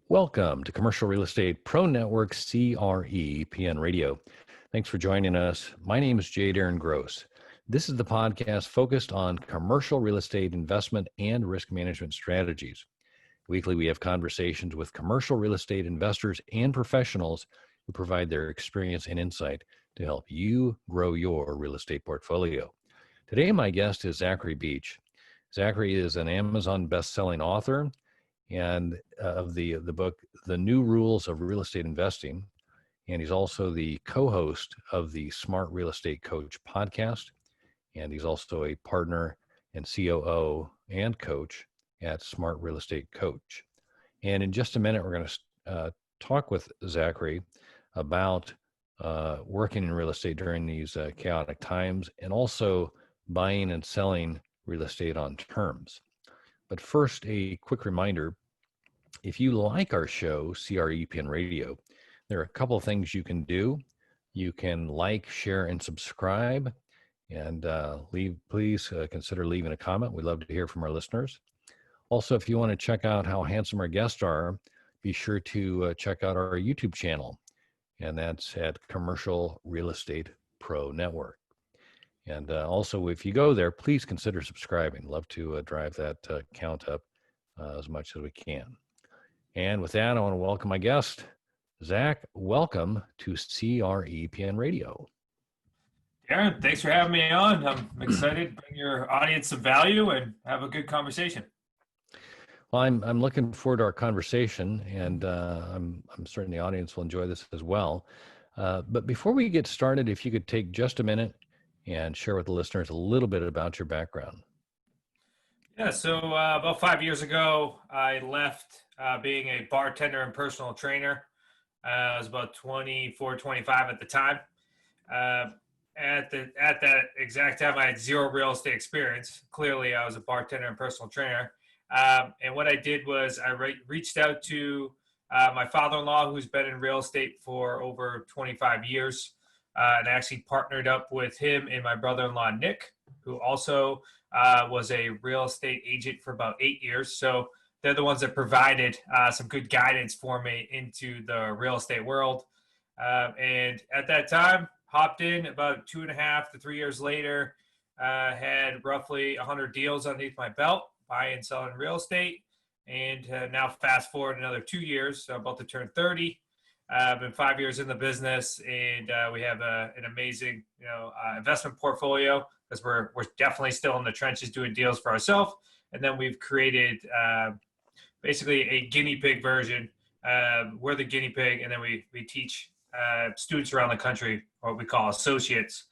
Welcome to Commercial Real Estate Pro Network CREPN Radio. Thanks for joining us. My name is J. Darren Gross. This is the podcast focused on commercial real estate investment and risk management strategies. Weekly, we have conversations with commercial real estate investors and professionals who provide their experience and insight to help you grow your real estate portfolio. Today, my guest is Zachary Beach. Zachary is an Amazon best-selling author and of the book, The New Rules of Real Estate Investing. And he's also the co-host of the Smart Real Estate Coach podcast. And he's also a partner and COO and coach at Smart Real Estate Coach. And in just a minute, we're going to talk with Zachary about working in real estate during these chaotic times and also buying and selling real estate on terms. But first, a quick reminder, if you like our show, CREPN Radio, there are a couple of things you can do. You can like, share, and subscribe, and please consider leaving a comment. We'd love to hear from our listeners. Also, if you want to check out how handsome our guests are, be sure to check out our YouTube channel, and that's at Commercial Real Estate Pro Network. And also, if you go there, please consider subscribing. Love to drive that count up as much as we can. And with that, I want to welcome my guest, Zach. Welcome to CREPN Radio. Darren, thanks for having me on. I'm excited to bring your audience some value and have a good conversation. Well, I'm looking forward to our conversation, and I'm certain the audience will enjoy this as well. But before we get started, if you could take just a minute and share with the listeners a little bit about your background. Yeah, so about 5 years ago, I left being a bartender and personal trainer. I was about 24, 25 at the time. At that exact time, I had zero real estate experience. Clearly, I was a bartender and personal trainer. And what I did was I reached out to my father-in-law, who's been in real estate for over 25 years. And I actually partnered up with him and my brother-in-law, Nick, who also was a real estate agent for about 8 years. So they're the ones that provided some good guidance for me into the real estate world. And at that time, hopped in about 2.5 to 3 years later, had roughly 100 deals underneath my belt, buying and selling real estate. And now fast forward another 2 years, so I'm about to turn 30. I've been 5 years in the business, and we have an amazing, investment portfolio because we're definitely still in the trenches doing deals for ourselves. And then we've created basically a guinea pig version. We're the guinea pig, and then we teach students around the country, what we call associates,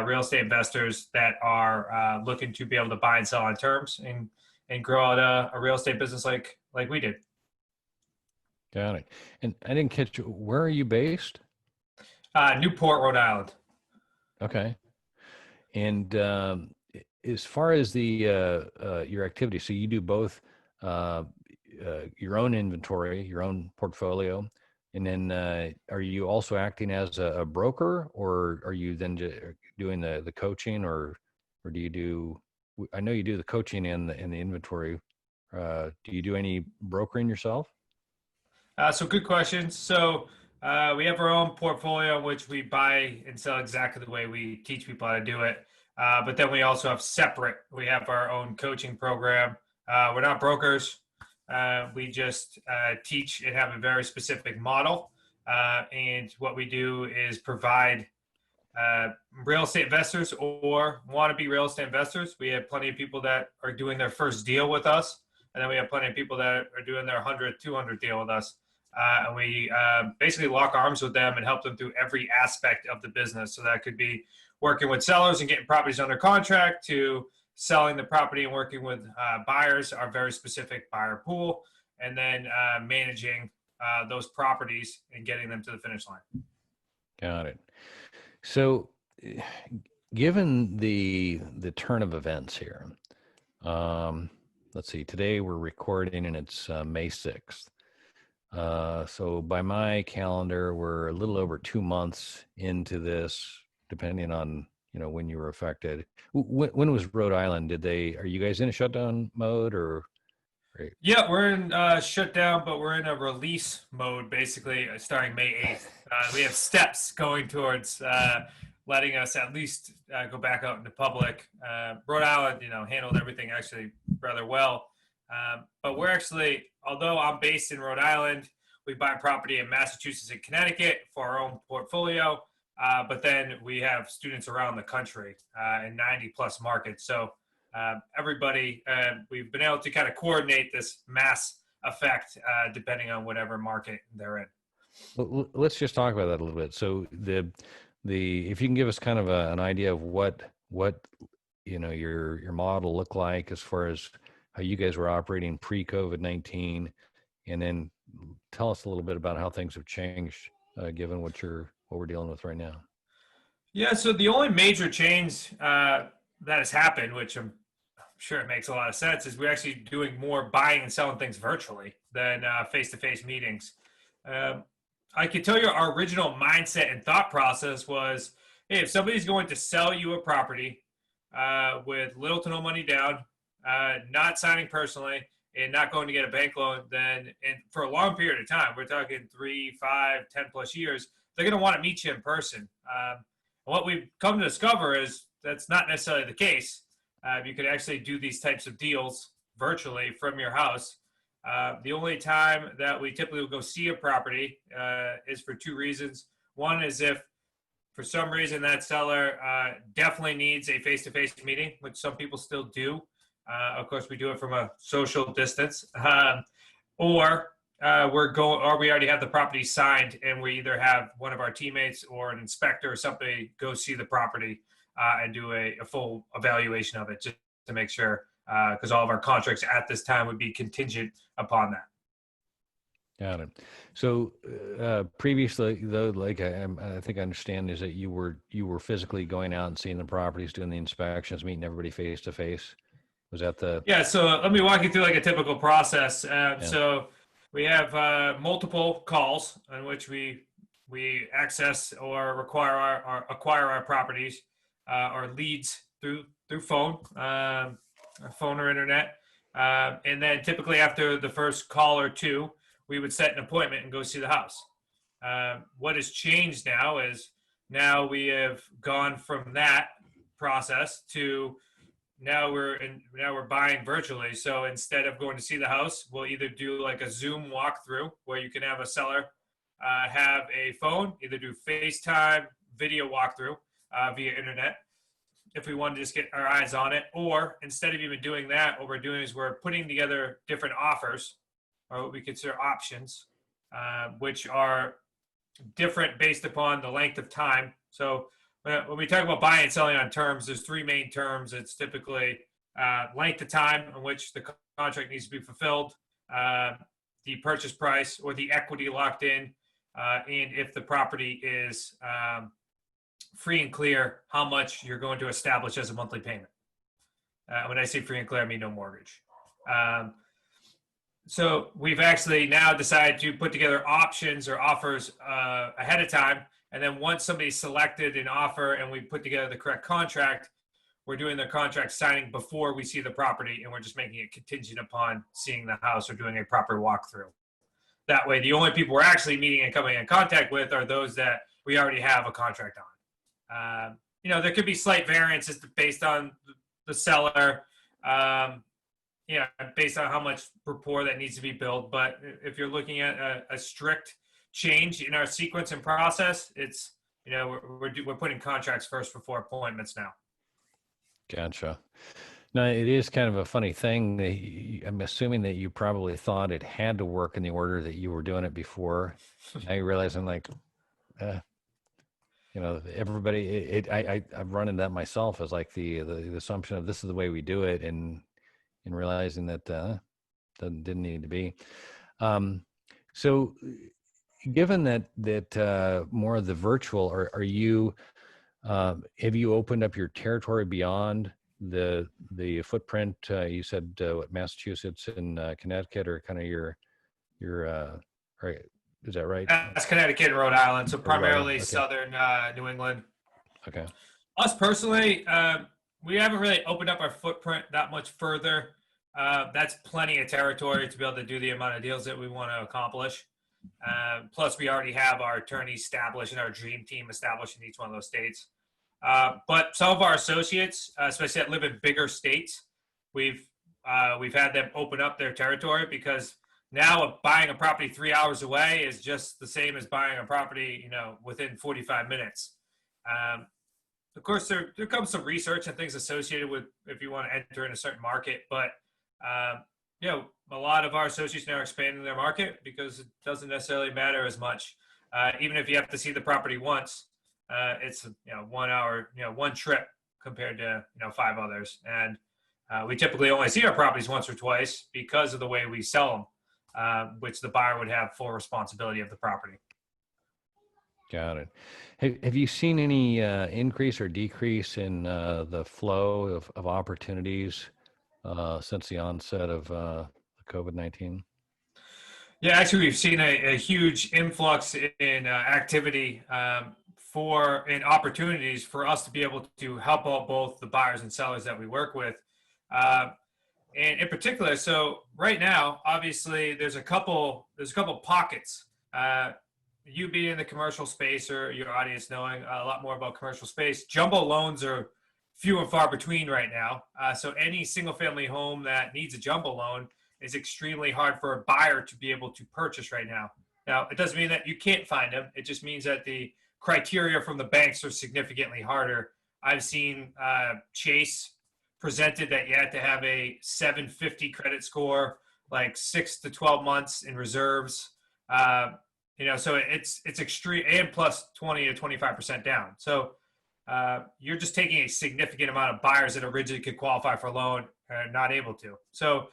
real estate investors that are looking to be able to buy and sell on terms and grow out a real estate business like we did. Got it. And I didn't catch you. Where are you based? Newport, Rhode Island. Okay. And as far as the your activity, so you do both your own inventory, your own portfolio, and then are you also acting as a broker, or are you then doing the coaching, or do you do? I know you do the coaching and the inventory. Do you do any brokering yourself? So good question. So we have our own portfolio, which we buy and sell exactly the way we teach people how to do it. But then we also have separate. We have our own coaching program. We're not brokers. We just teach and have a very specific model. And what we do is provide real estate investors or wannabe real estate investors. We have plenty of people that are doing their first deal with us. And then we have plenty of people that are doing their 100, 200 deal with us. And we basically lock arms with them and help them through every aspect of the business. So that could be working with sellers and getting properties under contract, to selling the property and working with buyers, our very specific buyer pool, and then managing those properties and getting them to the finish line. Got it. So given the turn of events here, let's see, today we're recording and it's May 6th. So by my calendar, we're a little over 2 months into this, depending on, when you were affected. When was Rhode Island? Are you guys in a shutdown mode, or Great. Yeah, we're in shutdown, but we're in a release mode basically starting May 8th. We have steps going towards letting us at least go back out into public. Rhode Island, handled everything actually rather well. But we're actually, although I'm based in Rhode Island, we buy property in Massachusetts and Connecticut for our own portfolio. But then we have students around the country in 90 plus markets. So everybody, we've been able to kind of coordinate this mass effect depending on whatever market they're in. Well, let's just talk about that a little bit. So if you can give us kind of an idea of what your model looked like as far as how you guys were operating pre-COVID-19, and then tell us a little bit about how things have changed given what we're dealing with right now. Yeah, so the only major change that has happened, which I'm sure it makes a lot of sense, is we're actually doing more buying and selling things virtually than face-to-face meetings. I can tell you our original mindset and thought process was, hey, if somebody's going to sell you a property with little to no money down, not signing personally, and not going to get a bank loan, then and for a long period of time, we're talking 3, 5, 10 plus years, they're going to want to meet you in person. What we've come to discover is that's not necessarily the case. You could actually do these types of deals virtually from your house. The only time that we typically will go see a property is for 2 reasons. One is if for some reason that seller definitely needs a face-to-face meeting, which some people still do. Of course, we do it from a social distance, or we already have the property signed, and we either have one of our teammates or an inspector or somebody go see the property and do a full evaluation of it, just to make sure, because all of our contracts at this time would be contingent upon that. Got it. So previously, though, like I think I understand, is that you were physically going out and seeing the properties, doing the inspections, meeting everybody face to face. Was that the? Yeah. So let me walk you through like a typical process. So we have multiple calls in which we access or acquire our properties or leads through phone or internet, and then typically after the first call or 2, we would set an appointment and go see the house. What has changed now is now we have gone from that process to now we're buying virtually. So instead of going to see the house, we'll either do like a Zoom walkthrough where you can have a seller have a phone, either do FaceTime video walkthrough via internet if we want to just get our eyes on it, or instead of even doing that, what we're doing is we're putting together different offers or what we consider options, which are different based upon the length of time. So when we talk about buying and selling on terms, there's 3 main terms. It's typically length of time in which the contract needs to be fulfilled, the purchase price or the equity locked in, and if the property is free and clear, how much you're going to establish as a monthly payment. When I say free and clear, I mean no mortgage. So we've actually now decided to put together options or offers ahead of time. And then once somebody's selected an offer and we put together the correct contract, we're doing the contract signing before we see the property, and we're just making it contingent upon seeing the house or doing a proper walkthrough. That way, the only people we're actually meeting and coming in contact with are those that we already have a contract on. There could be slight variances based on the seller, based on how much rapport that needs to be built. But if you're looking at a strict change in our sequence and process, it's we're putting contracts first before appointments now. Gotcha. Now, it is kind of a funny thing. I'm assuming that you probably thought it had to work in the order that you were doing it before. Now you realize I'm like, everybody. I've run into that myself as like the assumption of this is the way we do it, and realizing that that didn't need to be. So, given that more of the virtual, are you? Have you opened up your territory beyond the footprint? You said Massachusetts and Connecticut are kind of your right? Is that right? That's Connecticut and Rhode Island, so primarily okay. Southern New England. Okay. Us personally, we haven't really opened up our footprint that much further That's plenty of territory to be able to do the amount of deals that we want to accomplish. Plus, we already have our attorneys established and our dream team established in each one of those states. But some of our associates, especially that live in bigger states, we've had them open up their territory, because now buying a property 3 hours away is just the same as buying a property, within 45 minutes. Of course, there comes some research and things associated with if you want to enter in a certain market, but a lot of our associates now are expanding their market because it doesn't necessarily matter as much. Even if you have to see the property once, it's 1 hour, one trip compared to 5 others, and we typically only see our properties once or twice because of the way we sell them, which the buyer would have full responsibility of the property. Got it. Have you seen any increase or decrease in the flow of opportunities since the onset of COVID-19? Yeah, actually, we've seen a huge influx in activity in opportunities for us to be able to help out both the buyers and sellers that we work with. And in particular, so right now, obviously, there's a couple pockets. You being in the commercial space, or your audience knowing a lot more about commercial space, jumbo loans are few and far between right now. So any single family home that needs a jumbo loan is extremely hard for a buyer to be able to purchase right now. Now, it doesn't mean that you can't find them. It just means that the criteria from the banks are significantly harder. I've seen Chase presented that you had to have a 750 credit score, like 6 to 12 months in reserves. So it's extreme, and plus 20 to 25% down. So you're just taking a significant amount of buyers that originally could qualify for a loan and not able to. So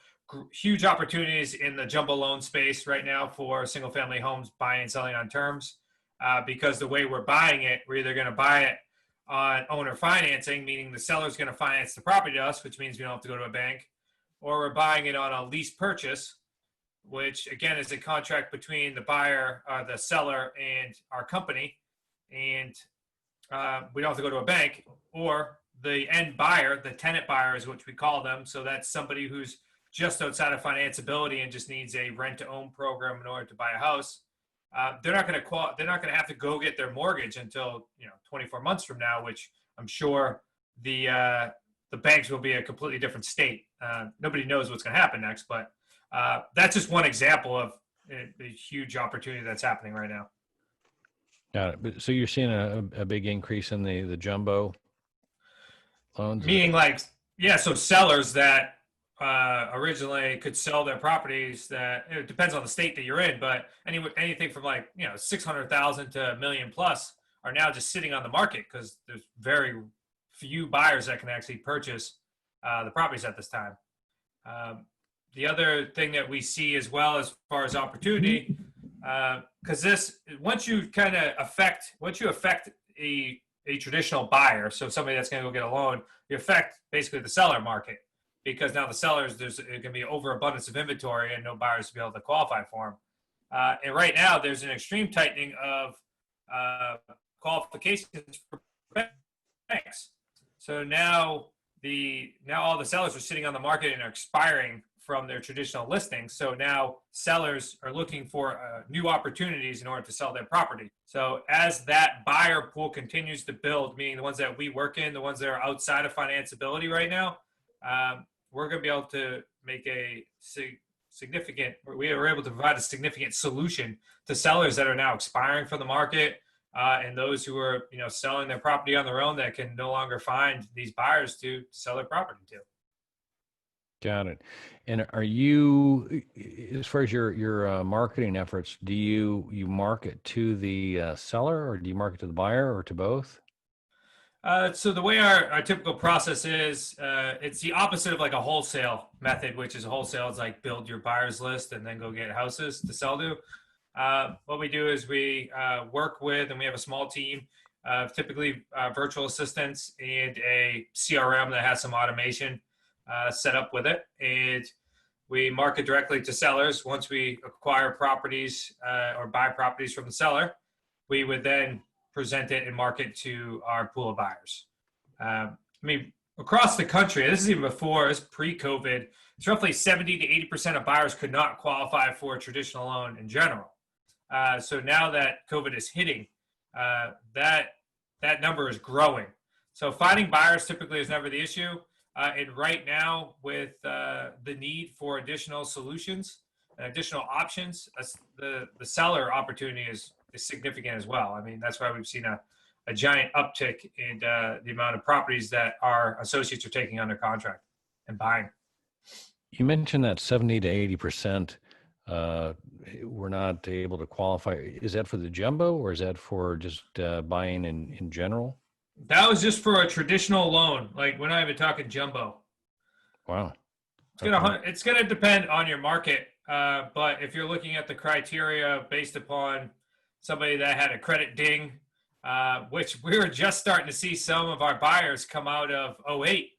huge opportunities in the jumbo loan space right now for single family homes buying and selling on terms, because the way we're buying it, we're either going to buy it on owner financing, meaning the seller's going to finance the property to us, which means we don't have to go to a bank, or we're buying it on a lease purchase, which again is a contract between the buyer, the seller, and our company, and we don't have to go to a bank. Or the end buyer, the tenant buyer is what we call them. So that's somebody who's just outside of financeability and just needs a rent-to-own program in order to buy a house. They're not going to have to go get their mortgage until 24 months from now, which I'm sure the banks will be a completely different state. Nobody knows what's going to happen next, but that's just one example of a huge opportunity that's happening right now. Got it. But so you're seeing a big increase in the jumbo loans? Meaning so sellers that originally could sell their properties, that it depends on the state that you're in, but anything from 600,000 to $1 million plus are now just sitting on the market because there's very few buyers that can actually purchase the properties at this time. The other thing that we see as well as far as opportunity, because once you affect a traditional buyer, so somebody that's going to go get a loan, you affect basically the seller market, because now the sellers, there's going to be overabundance of inventory and no buyers to be able to qualify for them. And right now there's an extreme tightening of qualifications for banks. So now all the sellers are sitting on the market and are expiring from their traditional listings. So now sellers are looking for new opportunities in order to sell their property. So as that buyer pool continues to build, meaning the ones that we work in, the ones that are outside of financeability right now, we're going to be able to make we were able to provide a significant solution to sellers that are now expiring from the market, and those who are selling their property on their own that can no longer find these buyers to sell their property to. Got it. And are you, as far as your marketing efforts, do you market to the seller, or do you market to the buyer, or to both? So the way our typical process is, it's the opposite of like a wholesale method, which is wholesale is like build your buyers list and then go get houses to sell to. What we do is we work with, and we have a small team of typically virtual assistants and a CRM that has some automation set up with it. And we market directly to sellers. Once we acquire properties or buy properties from the seller, we would then present it and market to our pool of buyers. across the country, this is even before, this pre-COVID, it's roughly 70 to 80% of buyers could not qualify for a traditional loan in general. So now that COVID is hitting, that number is growing. So finding buyers typically is never the issue. And right now, with the need for additional solutions and additional options, the seller opportunity is significant as well. I mean, that's why we've seen a giant uptick in the amount of properties that our associates are taking under contract and buying. You mentioned that 70 to 80% were not able to qualify. Is that for the jumbo, or is that for just buying in general? That was just for a traditional loan. Like, we're not even talking jumbo. Wow. It's gonna depend on your market, but if you're looking at the criteria based upon somebody that had a credit ding, which we were just starting to see some of our buyers come out of '08.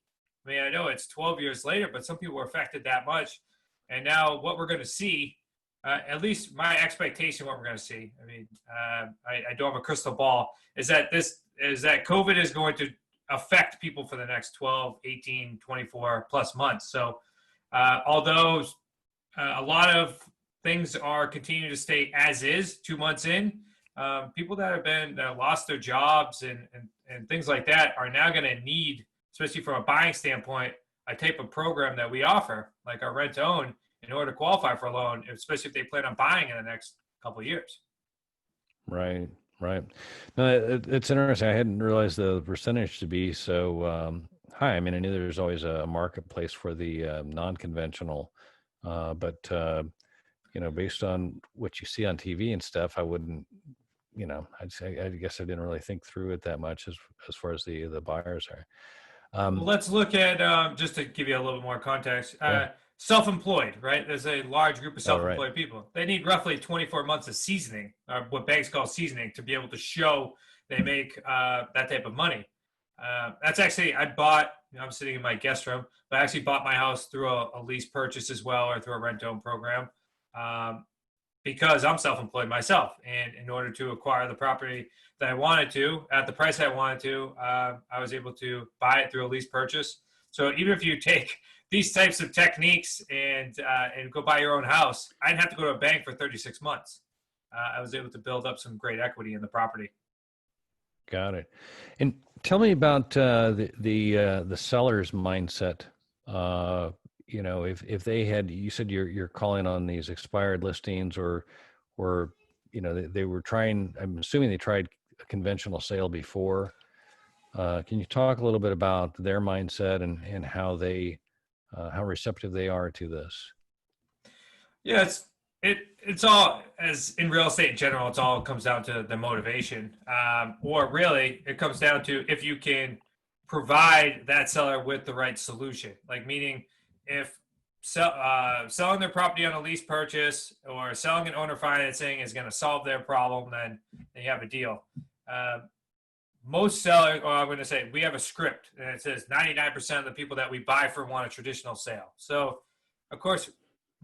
I mean, I know it's 12 years later, but some people were affected that much. And now what we're going to see, at least my expectation, what we're going to see, I mean, I don't have a crystal ball, is that COVID is going to affect people for the next 12, 18, 24 plus months. So although a lot of things are continuing to stay as is 2 months in, people that have been lost their jobs and things like that are now going to need, especially from a buying standpoint, a type of program that we offer, like our rent to own, in order to qualify for a loan, especially if they plan on buying in the next couple of years. Right. No, it's interesting. I hadn't realized the percentage to be so high. I mean, I knew there's always a marketplace for the non-conventional, but based on what you see on TV and stuff, I wouldn't. I'd say, I guess I didn't really think through it that much as far as the buyers are. Well, let's look at, just to give you a little bit more context, Yeah. Self-employed, right? There's a large group of self-employed Right. people. They need roughly 24 months of seasoning, or what banks call seasoning, to be able to show they make that type of money. That's actually, I'm sitting in my guest room, but I actually bought my house through a lease purchase as well, or through a rent-to-own program. Because I'm self-employed myself, and in order to acquire the property that I wanted to at the price I wanted to, I was able to buy it through a lease purchase. So even if you take these types of techniques and go buy your own house, I didn't have to go to a bank for 36 months. I was able to build up some great equity in the property. Got it. And tell me about the seller's mindset. If they had, you said you're calling on these expired listings, or they were trying. I'm assuming they tried a conventional sale before. Can you talk a little bit about their mindset and how how receptive they are to this? Yeah, it's all, as in real estate in general, it's all comes down to the motivation, or really it comes down to if you can provide that seller with the right solution. Like, meaning, if selling their property on a lease purchase or selling an owner financing is going to solve their problem, then you have a deal. Most sellers, or I'm going to say, we have a script, and it says 99% of the people that we buy from want a traditional sale. So, of course,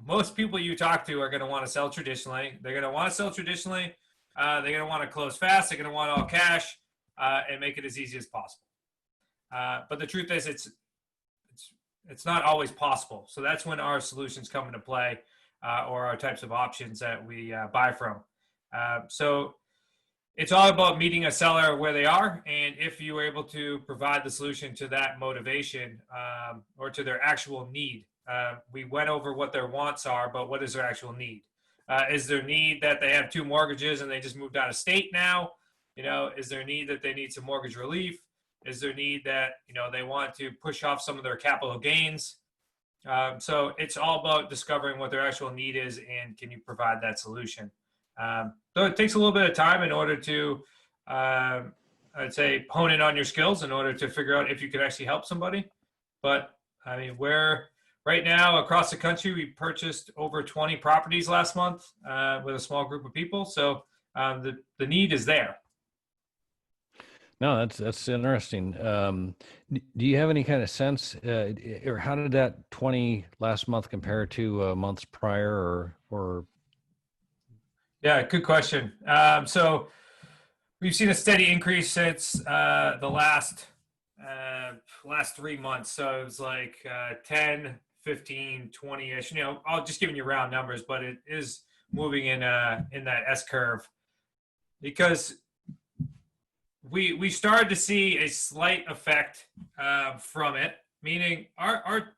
most people you talk to are going to want to sell traditionally. They're going to want to sell traditionally. They're going to want to close fast. They're going to want all cash, and make it as easy as possible. But the truth is, it's not always possible. So that's when our solutions come into play, or our types of options that we buy from. So it's all about meeting a seller where they are, and if you are able to provide the solution to that motivation, or to their actual need. We went over what their wants are, but what is their actual need? Is their need that they have 2 mortgages and they just moved out of state now? Is their need that they need some mortgage relief? Is their need that, they want to push off some of their capital gains? So it's all about discovering what their actual need is, and can you provide that solution? So it takes a little bit of time in order to, I'd say, hone in on your skills in order to figure out if you could actually help somebody. But I mean, right now across the country, we purchased over 20 properties last month, with a small group of people. So the need is there. No, that's interesting. Do you have any kind of sense, or how did that 20 last month compare to months prior, or? Yeah, good question. So we've seen a steady increase since the last last 3 months. So it was like 10, 15, 20-ish. I'll just giving you round numbers, but it is moving in that S curve because we started to see a slight effect from it, meaning our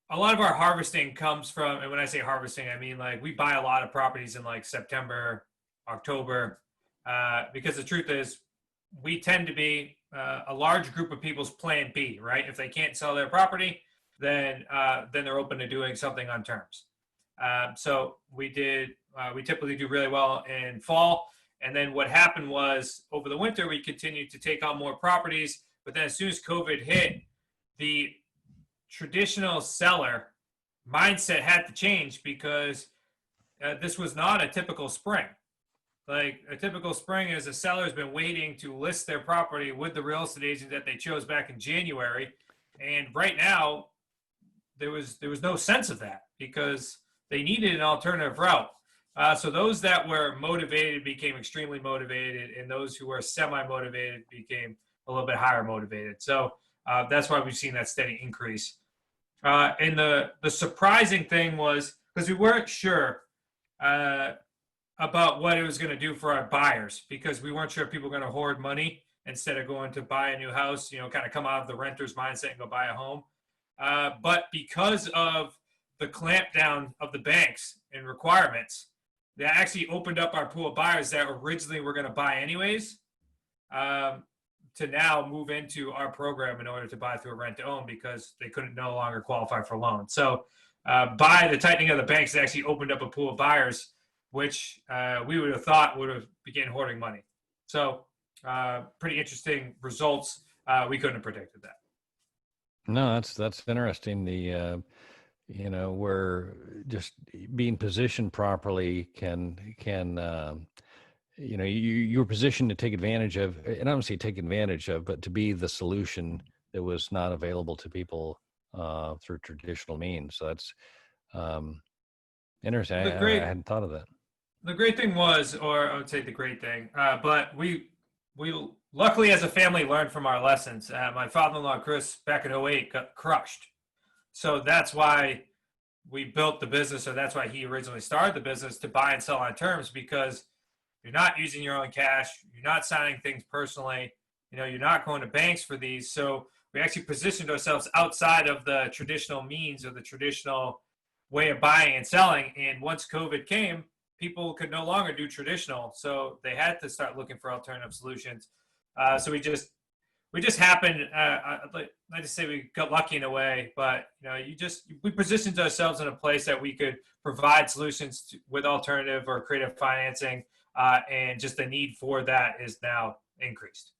a lot of our harvesting comes from, and when I say harvesting, I mean like we buy a lot of properties in like September, October, because the truth is we tend to be a large group of people's plan B, right? If they can't sell their property, then they're open to doing something on terms. So we typically do really well in fall. And then what happened was over the winter, we continued to take on more properties. But then as soon as COVID hit, the traditional seller mindset had to change because this was not a typical spring. Like a typical spring is a seller's been waiting to list their property with the real estate agent that they chose back in January. And right now, there was no sense of that because they needed an alternative route. So those that were motivated became extremely motivated, and those who were semi-motivated became a little bit higher motivated. So that's why we've seen that steady increase. And the surprising thing was because we weren't sure about what it was going to do for our buyers because we weren't sure if people were going to hoard money instead of going to buy a new house, kind of come out of the renter's mindset and go buy a home. But because of the clampdown of the banks and requirements, that actually opened up our pool of buyers that originally were going to buy anyways to now move into our program in order to buy through a rent-to-own because they couldn't no longer qualify for loans. So by the tightening of the banks, it actually opened up a pool of buyers, which we would have thought would have began hoarding money. So pretty interesting results. We couldn't have predicted that. No, that's interesting. Where just being positioned properly can you're positioned to take advantage of, and I don't say take advantage of, but to be the solution that was not available to people through traditional means. So that's interesting. I hadn't thought of that. The great thing was, or I would say the great thing, but we luckily as a family learned from our lessons. My father-in-law, Chris, back in 2008 got crushed. So that's why we built the business, or that's why he originally started the business, to buy and sell on terms, because you're not using your own cash, you're not signing things personally, you're not going to banks for these. So we actually positioned ourselves outside of the traditional means or the traditional way of buying and selling. And once COVID came, people could no longer do traditional. So they had to start looking for alternative solutions. So we just happened, I'd like to say we got lucky in a way, but we positioned ourselves in a place that we could provide solutions with alternative or creative financing, and just the need for that is now increased.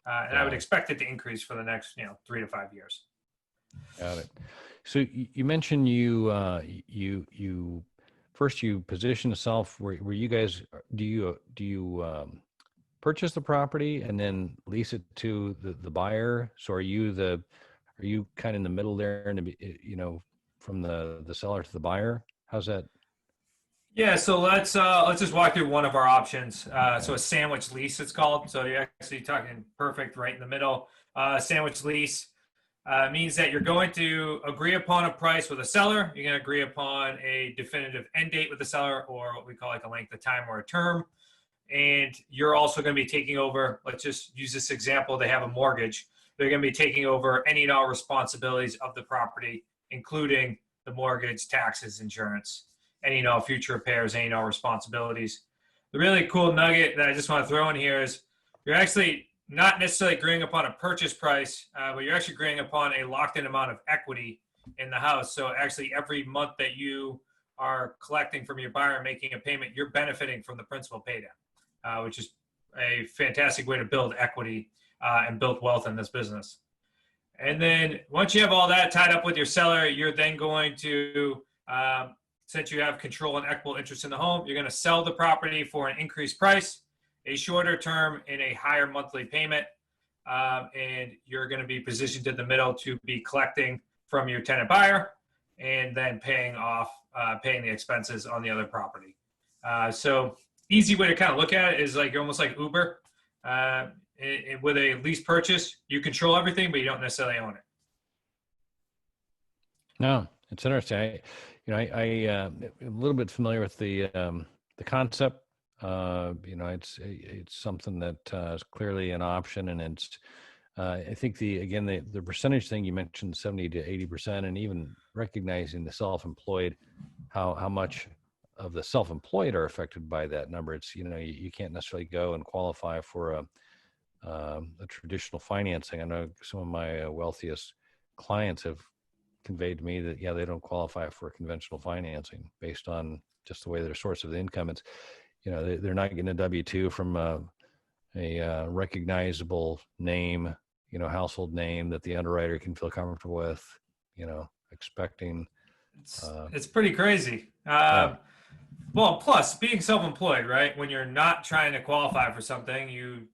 And I would expect it to increase for the next 3 to 5 years. Got it. So you mentioned you first you position yourself where you guys do you purchase the property and then lease it to the buyer? So are you kind of in the middle there, and from the seller to the buyer? How's that? Yeah, so let's just walk through one of our options. So a sandwich lease, it's called. So you're actually talking perfect right in the middle. Sandwich lease means that you're going to agree upon a price with a seller. You're going to agree upon a definitive end date with the seller, or what we call like a length of time or a term. And you're also going to be taking over, let's just use this example, they have a mortgage. They're going to be taking over any and all responsibilities of the property, including the mortgage, taxes, insurance, any and all future repairs, any and all responsibilities. The really cool nugget that I just want to throw in here is you're actually not necessarily agreeing upon a purchase price, but you're actually agreeing upon a locked-in amount of equity in the house. So actually every month that you are collecting from your buyer and making a payment, you're benefiting from the principal paydown, which is a fantastic way to build equity and build wealth in this business. And then once you have all that tied up with your seller, you're then going to, since you have control and equitable interest in the home, you're going to sell the property for an increased price, a shorter term, and a higher monthly payment. And you're going to be positioned in the middle to be collecting from your tenant buyer and then paying the expenses on the other property. So easy way to kind of look at it is like you're almost like Uber. with a lease purchase, you control everything, but you don't necessarily own it. No, it's interesting. I am a little bit familiar with the concept. It's something that is clearly an option, and it's I think the percentage thing you mentioned, 70 to 80%, and even recognizing the self-employed, how much of the self-employed are affected by that number. It's you can't necessarily go and qualify for a traditional financing. I know some of my wealthiest clients have conveyed to me that they don't qualify for conventional financing based on just the way their source of income. It's they're not getting a W-2 from a recognizable name, household name that the underwriter can feel comfortable with, expecting. It's pretty crazy. Yeah. Well, plus being self-employed, right? When you're not trying to qualify for something, you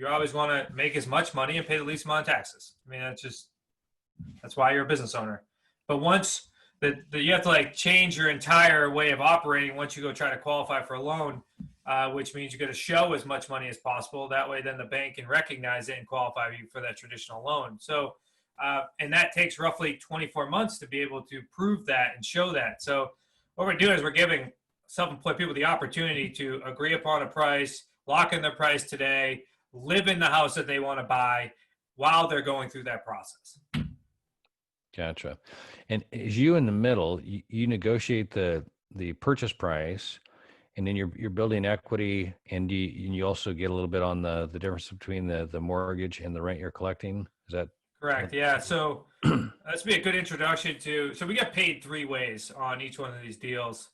always want to make as much money and pay the least amount of taxes. I mean, that's why you're a business owner. But once you have to change your entire way of operating once you go try to qualify for a loan, which means you got to show as much money as possible. That way, then the bank can recognize it and qualify you for that traditional loan. So, and that takes roughly 24 months to be able to prove that and show that. So what we're doing is we're giving self-employed people the opportunity to agree upon a price, lock in their price today, live in the house that they want to buy while they're going through that process. Gotcha. And as you in the middle, you negotiate the purchase price, and then you're building equity, and you also get a little bit on the difference between the mortgage and the rent you're collecting. Is that correct? Yeah. So that's be a good introduction to. So we get paid three ways on each one of these deals.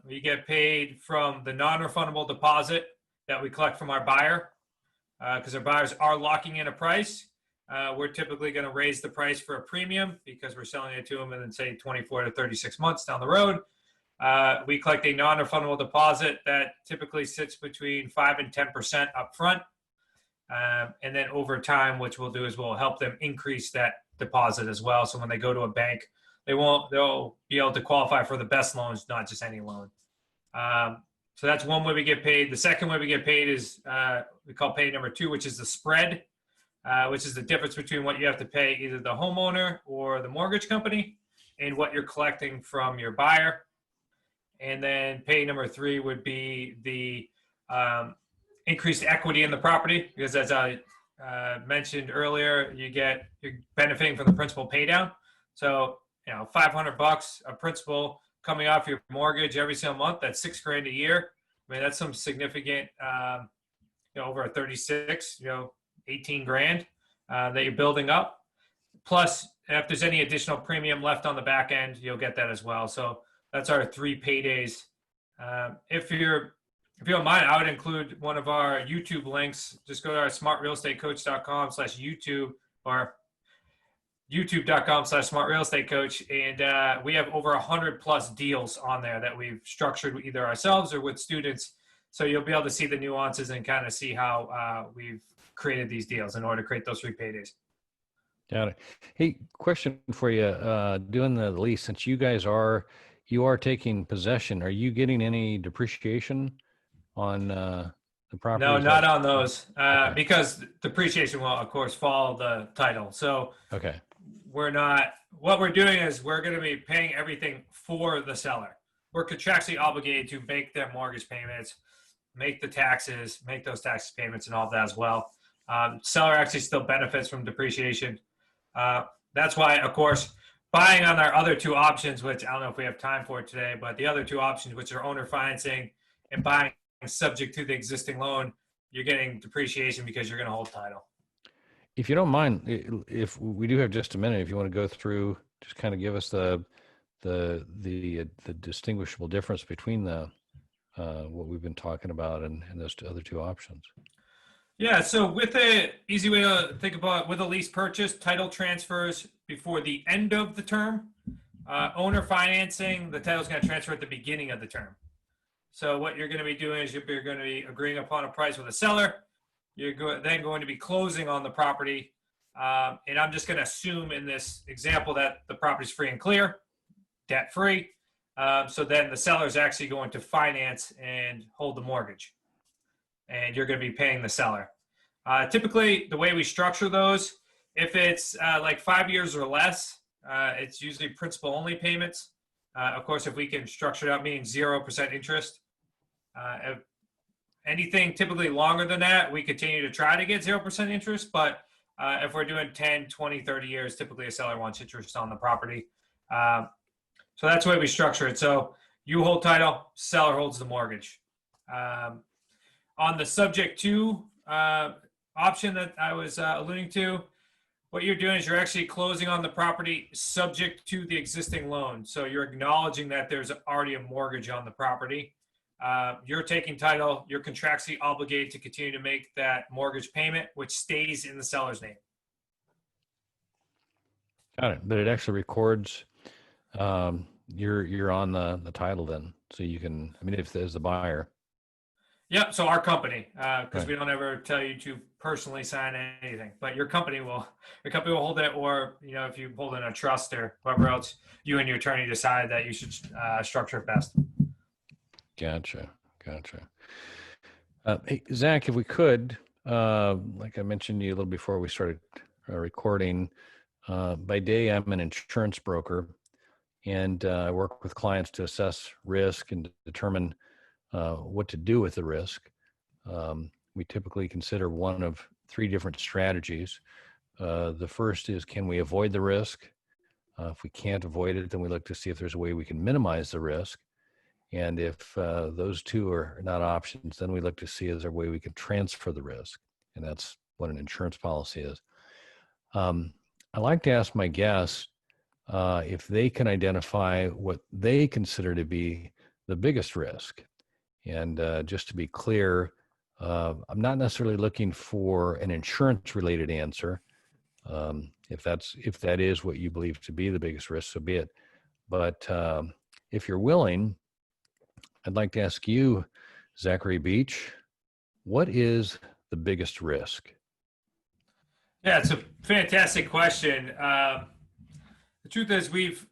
We get paid from the non-refundable deposit that we collect from our buyer, because our buyers are locking in a price. We're typically going to raise the price for a premium because we're selling it to them in, say, 24 to 36 months down the road. We collect a non-refundable deposit that typically sits between 5 and 10% up front. And then over time, what we'll do is we'll help them increase that deposit as well. So when they go to a bank, they'll be able to qualify for the best loans, not just any loan. So that's one way we get paid. The second way we get paid is we call pay number 2, which is the spread, which is the difference between what you have to pay either the homeowner or the mortgage company and what you're collecting from your buyer. And then pay number 3 would be the increased equity in the property, because as I mentioned earlier, you're benefiting from the principal pay down. So, $500 a principal coming off your mortgage every single month, that's $6,000 a year. I mean, that's some significant, over a 36, 18 grand that you're building up. Plus, if there's any additional premium left on the back end, you'll get that as well. So that's our 3 paydays. If you don't mind, I would include one of our YouTube links. Just go to our smartrealestatecoach.com/YouTube or youtube.com/smartrealestatecoach. And we have over 100+ deals on there that we've structured either ourselves or with students. So you'll be able to see the nuances and kind of see how we've created these deals in order to create those 3 paydays. Got it. Hey, question for you. Doing the lease, since you are taking possession, are you getting any depreciation on the property? No, not on those, okay. Because depreciation will, of course, follow the title. So okay, what we're doing is we're going to be paying everything for the seller. We're contractually obligated to make their mortgage payments, make the taxes, make those tax payments and all of that as well. Seller actually still benefits from depreciation. That's why, of course, buying on our other 2 options, which I don't know if we have time for today, but the other 2 options, which are owner financing and buying subject to the existing loan, you're getting depreciation because you're going to hold title. If you don't mind, if we do have just a minute, if you want to go through, just kind of give us the distinguishable difference between what we've been talking about and those other 2 options. Yeah, so with an easy way to think about with a lease purchase, title transfers before the end of the term. Owner financing, the title is going to transfer at the beginning of the term. So what you're going to be doing is you're going to be agreeing upon a price with a seller. You're then going to be closing on the property. And I'm just going to assume in this example that the property is free and clear, debt free. So then the seller is actually going to finance and hold the mortgage. And you're going to be paying the seller. Typically, the way we structure those, if it's like 5 years or less, it's usually principal only payments. Of course, if we can structure it out, meaning 0% interest. If anything typically longer than that, we continue to try to get 0% interest. But if we're doing 10, 20, 30 years, typically a seller wants interest on the property. So that's the way we structure it. So you hold title, seller holds the mortgage. On the subject to option that I was alluding to, what you're doing is you're actually closing on the property subject to the existing loan. So you're acknowledging that there's already a mortgage on the property. You're taking title. You're contractually obligated to continue to make that mortgage payment, which stays in the seller's name. Got it. But it actually records you're on the title then, so you can. I mean, if there's the buyer. Yep. So our company, because Right. we don't ever tell you to personally sign anything, but your company will hold it, or if you hold in a trust or whatever else, you and your attorney decide that you should structure it best. Gotcha. Hey, Zach, if we could, like I mentioned to you a little before we started recording, by day I'm an insurance broker, and I work with clients to assess risk and determine what to do with the risk. We typically consider one of three different strategies. The first is, can we avoid the risk? If we can't avoid it, then we look to see if there's a way we can minimize the risk. And if those two are not options, then we look to see is there a way we can transfer the risk. And that's what an insurance policy is. I like to ask my guests if they can identify what they consider to be the biggest risk. And just to be clear, I'm not necessarily looking for an insurance-related answer. If that is what you believe to be the biggest risk, so be it. But if you're willing, I'd like to ask you, Zachary Beach, what is the biggest risk? Yeah, it's a fantastic question. The truth is, we've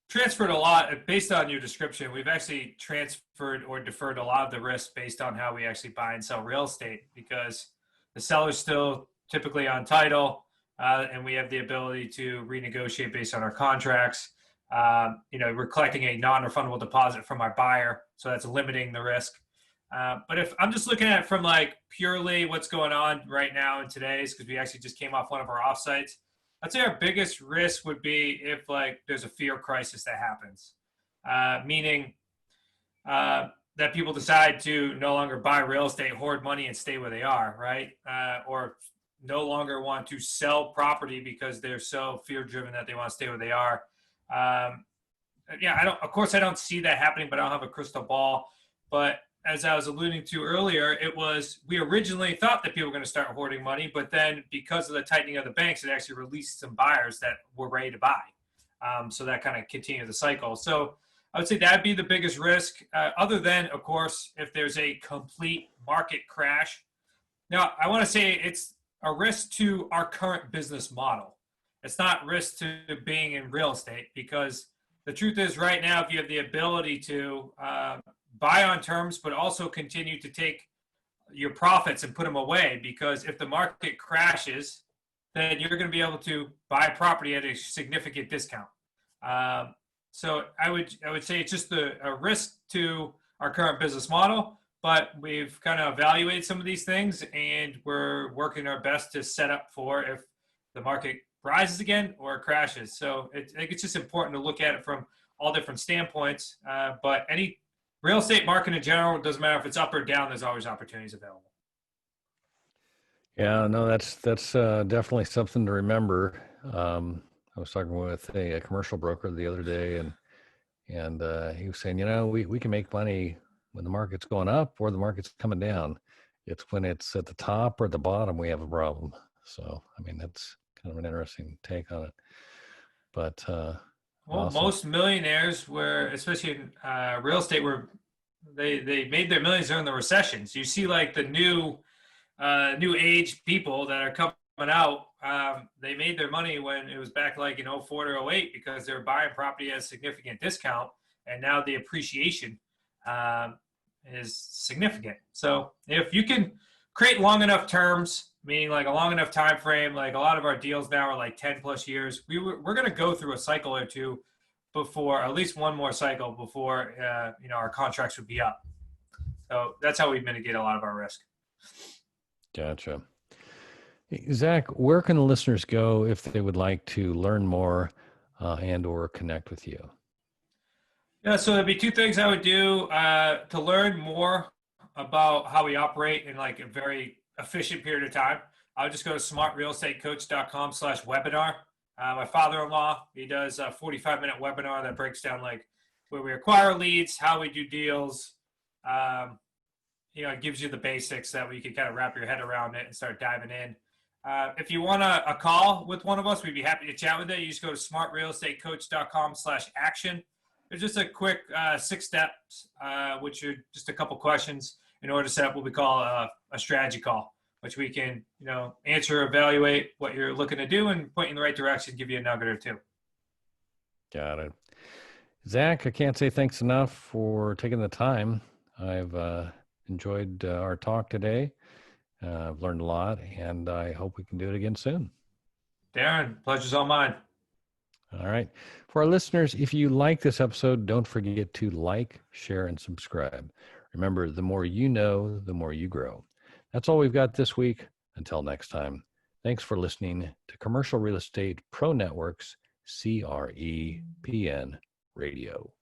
transferred a lot based on your description. We've actually transferred or deferred a lot of the risk based on how we actually buy and sell real estate, because the seller's still typically on title, and we have the ability to renegotiate based on our contracts. We're collecting a non-refundable deposit from our buyer, so that's limiting the risk. But if I'm just looking at it from like purely what's going on right now in today's, because we actually just came off one of our offsites, I'd say our biggest risk would be if like there's a fear crisis that happens, meaning that people decide to no longer buy real estate, hoard money, and stay where they are, right? Or no longer want to sell property because they're so fear-driven that they want to stay where they are. Of course, I don't see that happening, but I don't have a crystal ball. But as I was alluding to earlier, we originally thought that people were going to start hoarding money, but then because of the tightening of the banks, it actually released some buyers that were ready to buy. So that kind of continued the cycle. So I would say that'd be the biggest risk, other than, of course, if there's a complete market crash. Now, I want to say it's a risk to our current business model. It's not risk to being in real estate, because the truth is right now, if you have the ability to buy on terms, but also continue to take your profits and put them away, because if the market crashes, then you're going to be able to buy property at a significant discount. So I would say it's just a risk to our current business model, but we've kind of evaluated some of these things, and we're working our best to set up for if the market rises again or crashes. So I think it's just important to look at it from all different standpoints. But any real estate market in general, it doesn't matter if it's up or down, there's always opportunities available. Yeah, no, that's definitely something to remember. I was talking with a commercial broker the other day, and he was saying, we can make money when the market's going up or the market's coming down. It's when it's at the top or the bottom we have a problem. So, I mean, that's kind of an interesting take on it. But awesome. Most millionaires especially in real estate, they made their millions during the recessions. You see, like the new age people that are coming out, they made their money when it was back like in 04 to 08, because they were buying property at a significant discount, and now the appreciation is significant. So if you can create long enough terms, meaning like a long enough time frame. Like a lot of our deals now are like 10 plus years. We're going to go through a cycle or two before, at least one more cycle before our contracts would be up. So that's how we mitigate a lot of our risk. Gotcha. Zach, where can the listeners go if they would like to learn more and or connect with you? Yeah, so there'd be two things I would do to learn more about how we operate in like a very efficient period of time. I would just go to smartrealestatecoach.com/webinar. My father-in-law, he does a 45-minute webinar that breaks down like where we acquire leads, how we do deals. It gives you the basics that we can kind of wrap your head around it and start diving in. If you want a call with one of us, we'd be happy to chat with you. You just go to smartrealestatecoach.com/action. There's just a quick 6 steps, which are just a couple questions in order to set up what we call a strategy call, which we can, answer, evaluate what you're looking to do and point you in the right direction, give you a nugget or two. Got it. Zach, I can't say thanks enough for taking the time. I've enjoyed our talk today. I've learned a lot, and I hope we can do it again soon. Darren, pleasure's all mine. All right. For our listeners, if you like this episode, don't forget to like, share, and subscribe. Remember, the more you know, the more you grow. That's all we've got this week. Until next time, thanks for listening to Commercial Real Estate Pro Network's CREPN Radio.